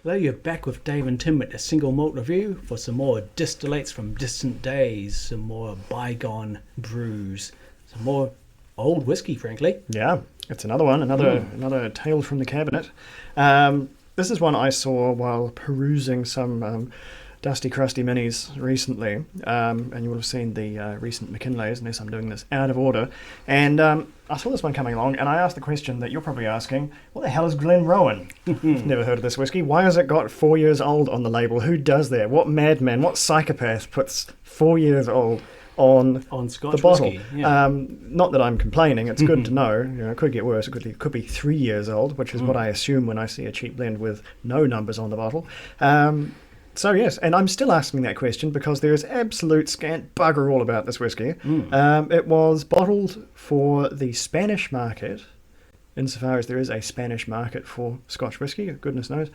Hello, you're back with Dave and Tim at the Single Malt Review for some more distillates from distant days, some more bygone brews, some more old whiskey, frankly. Yeah, it's another one, another tale from the cabinet. This is one I saw while perusing some Dusty Crusty Minis recently, and you would have seen the recent McKinleys, unless I'm doing this out of order. And I saw this one coming along, and I asked the question that you're probably asking, what the hell is Glen Rowan? Never heard of this whiskey. Why has it got 4 years old on the label? Who does that? What madman, what psychopath puts 4 years old on Scotch the bottle? whiskey? Yeah. Not that I'm complaining, it's good to know. You know, it could get worse. It could be 3 years old, which is what I assume when I see a cheap blend with no numbers on the bottle. So yes, and I'm still asking that question because there is absolute scant bugger all about this whiskey. It was bottled for the Spanish market, insofar as there is a Spanish market for Scotch whiskey, goodness knows.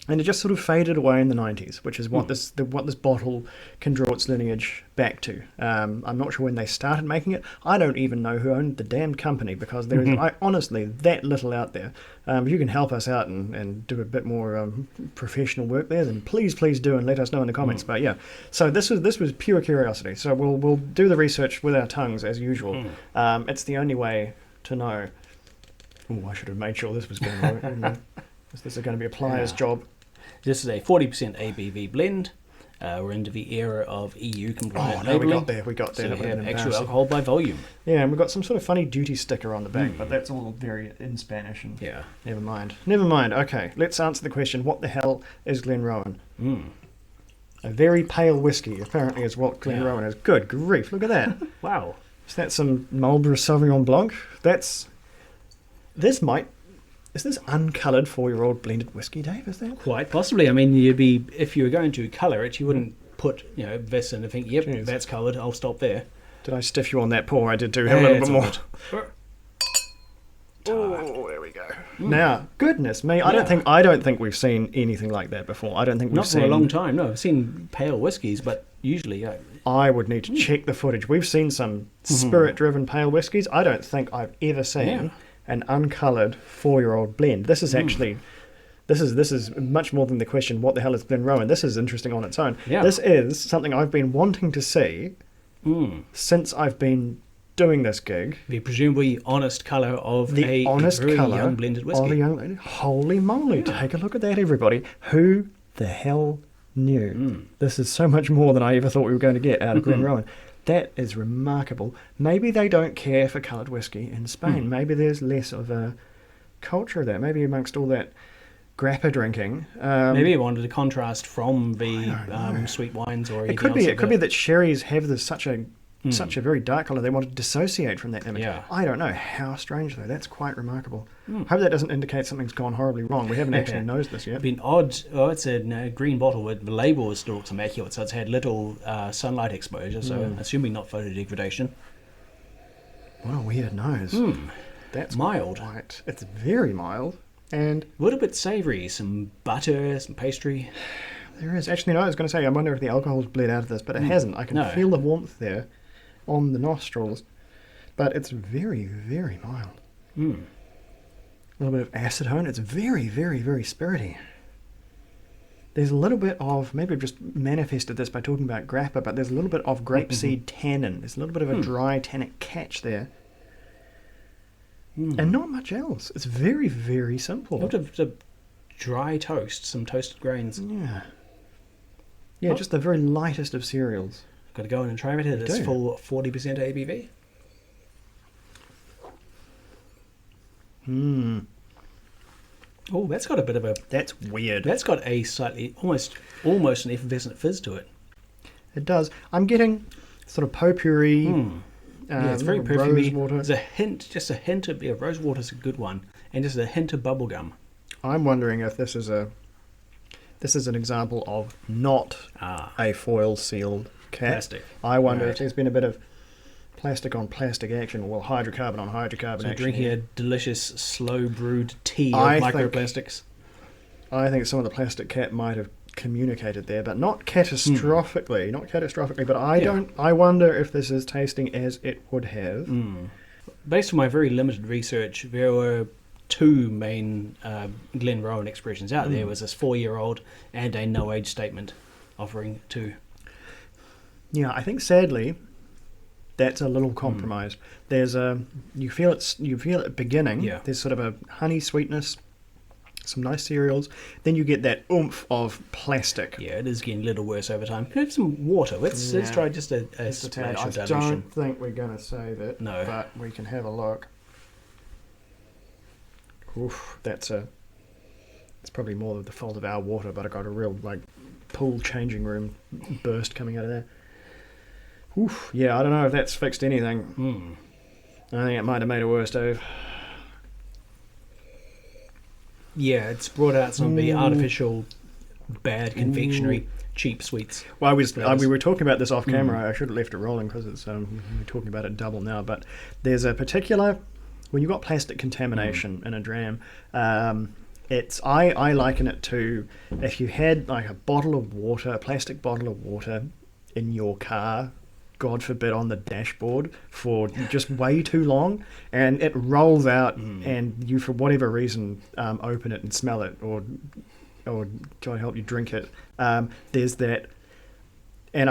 And it just sort of faded away in the 90s, which is what this bottle can draw its lineage back to. I'm not sure when they started making it. I don't even know who owned the damned company because there is honestly that little out there. If you can help us out and do a bit more professional work there, then please do and let us know in the comments. But yeah, so this was pure curiosity. So we'll do the research with our tongues as usual. It's the only way to know. Oh, I should have made sure this was going to work. This is going to be a pliers job. This is a 40% ABV blend. We're into the era of EU compliant labeling. We got there. So we have actual alcohol by volume. Yeah, and we've got some sort of funny duty sticker on the back, but that's all very in Spanish. And yeah. Never mind. Okay, let's answer the question. What the hell is Glen Rowan? A very pale whiskey, apparently, is what Glen Rowan is. Good grief, look at that. Wow. Is that some Marlborough Sauvignon Blanc? Is this uncoloured 4-year-old blended whiskey, Dave? Is that? Quite possibly. I mean, if you were going to colour it, you wouldn't put this and think, yep, that's coloured, I'll stop there. Did I stiff you on that pour? I did do. Have a little bit more. Oh, there we go. Now, goodness me, I don't think we've seen anything like that before. I don't think we've seen. Not for a long time. No, I've seen pale whiskies, but usually I would need to check the footage. We've seen some spirit-driven pale whiskies. I don't think I've ever seen an uncoloured 4-year-old blend. This is actually, this is much more than the question, what the hell is Glen Rowan? This is interesting on its own. Yeah. This is something I've been wanting to see since I've been doing this gig. The presumably honest colour of very young blended whiskey. Holy moly, take a look at that, everybody. Who the hell knew? This is so much more than I ever thought we were going to get out of Glen Rowan. That is remarkable. Maybe they don't care for coloured whiskey in Spain. Maybe there's less of a culture there. Maybe amongst all that grappa drinking. Maybe you wanted to contrast from the sweet wines or anything else. It could be that sherries have such a very dark colour. They want to dissociate from that image. Yeah. I don't know. How strange, though. That's quite remarkable. Hope that doesn't indicate something's gone horribly wrong. We haven't actually nosed this yet. It's been odd. Oh, it's a green bottle with the label still looks immaculate, so it's had little sunlight exposure, so assuming not photo degradation. What a weird nose. That's mild. It's very mild. And a little bit savoury. Some butter, some pastry. There is. Actually, no, I was going to say, I wonder if the alcohol's bled out of this, but it hasn't. I can feel the warmth there on the nostrils, but it's very, very mild. A little bit of acetone. It's very, very, very spirity. There's a little bit of, maybe I've just manifested this by talking about grappa, but there's a little bit of grapeseed tannin. There's a little bit of a dry tannic catch there. And not much else. It's very, very simple. A lot of dry toast, some toasted grains. Yeah, just the very lightest of cereals. Got to go in and try it. It's full 40% ABV. Oh, that's got a bit of a... That's weird. That's got a slightly, almost an effervescent fizz to it. It does. I'm getting sort of potpourri. Yeah, it's very perfumey. Rosewater. There's just a hint of... Yeah, rosewater's a good one. And just a hint of bubblegum. I'm wondering if this is an example of not a foil sealed cap. Plastic. I wonder if there's been a bit of plastic on plastic action, well, hydrocarbon on hydrocarbon action. Drinking a delicious slow brewed tea of microplastics. I think some of the plastic cap might have communicated there, but not catastrophically. Not catastrophically, but I wonder if this is tasting as it would have. Based on my very limited research, there were two main Glen Rowan expressions out there. Was this 4-year-old and a no age statement offering two. Yeah, I think sadly that's a little compromised. There's you feel it beginning. Yeah. There's sort of a honey sweetness, some nice cereals. Then you get that oomph of plastic. Yeah, it is getting a little worse over time. Can I have some water? Let's try just a splash of I dilution. don't think we're going to save it. No. But we can have a look. Oof, it's probably more the fault of our water, but I got a real pool changing room burst coming out of there. Oof, yeah, I don't know if that's fixed anything. I think it might have made it worse, Dave. Yeah, it's brought out some of the artificial, bad confectionery, cheap sweets. Well, we were talking about this off camera. I should have left it rolling because it's we're talking about it double now. But there's a particular, when you've got plastic contamination in a dram, I liken it to if you had like a plastic bottle of water in your car, God forbid, on the dashboard for just way too long, and it rolls out, and you, for whatever reason, open it and smell it, or try to help you drink it. There's that, and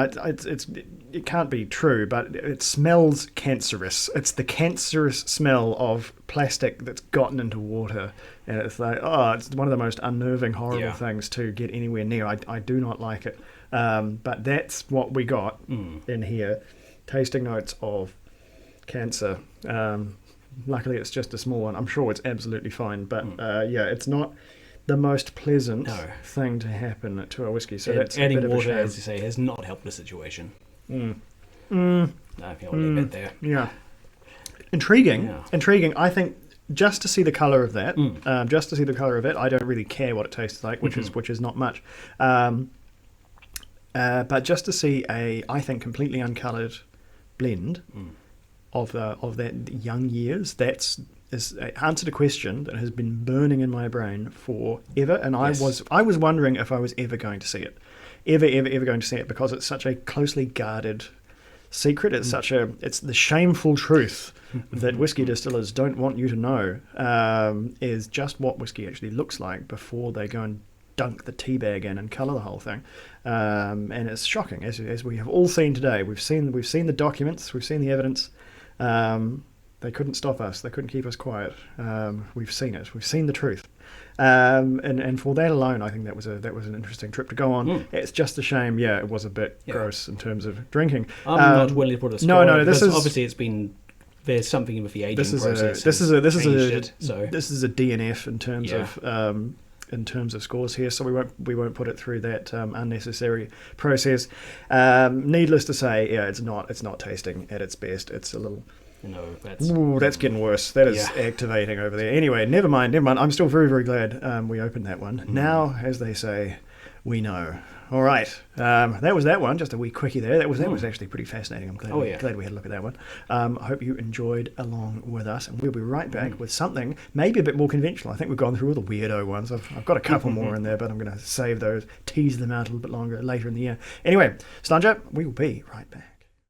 it can't be true, but it smells cancerous. It's the cancerous smell of plastic that's gotten into water, and it's like, it's one of the most unnerving, horrible things to get anywhere near. I do not like it. But that's what we got in here. Tasting notes of cancer. Luckily, it's just a small one. I'm sure it's absolutely fine. But it's not the most pleasant thing to happen to a whiskey. So that's adding a bit of a water, shame. as you say, has not helped the situation. No, I think I'll leave it there. Yeah. Intriguing. I think just to see the colour of that, I don't really care what it tastes like, which is not much. But just to see I think, completely uncoloured blend of that young years, is answered a question that has been burning in my brain forever, and I was wondering if I was ever going to see it, ever going to see it, because it's such a closely guarded secret. It's it's the shameful truth that whiskey distillers don't want you to know, is just what whiskey actually looks like before they go and dunk the tea bag in and colour the whole thing, and it's shocking, as we have all seen today. We've seen the documents, we've seen the evidence. They couldn't stop us. They couldn't keep us quiet. We've seen it. We've seen the truth, and for that alone, I think that was an interesting trip to go on. It's just a shame. Yeah, it was a bit gross in terms of drinking. I'm not willing to put a score. No. This is obviously there's something with the aging process. This is a DNF in terms of scores here, so we won't put it through that unnecessary process. Needless to say, it's not tasting at its best. It's a little. No, that's getting worse. That is activating over there. Anyway, never mind. I'm still very, very glad we opened that one. Now, as they say, we know. All right. That was that one. Just a wee quickie there. That was actually pretty fascinating. I'm glad we had a look at that one. I hope you enjoyed along with us, and we'll be right back with something maybe a bit more conventional. I think we've gone through all the weirdo ones. I've got a couple more in there, but I'm going to save those, tease them out a little bit longer later in the year. Anyway, Slunge Up, we will be right back.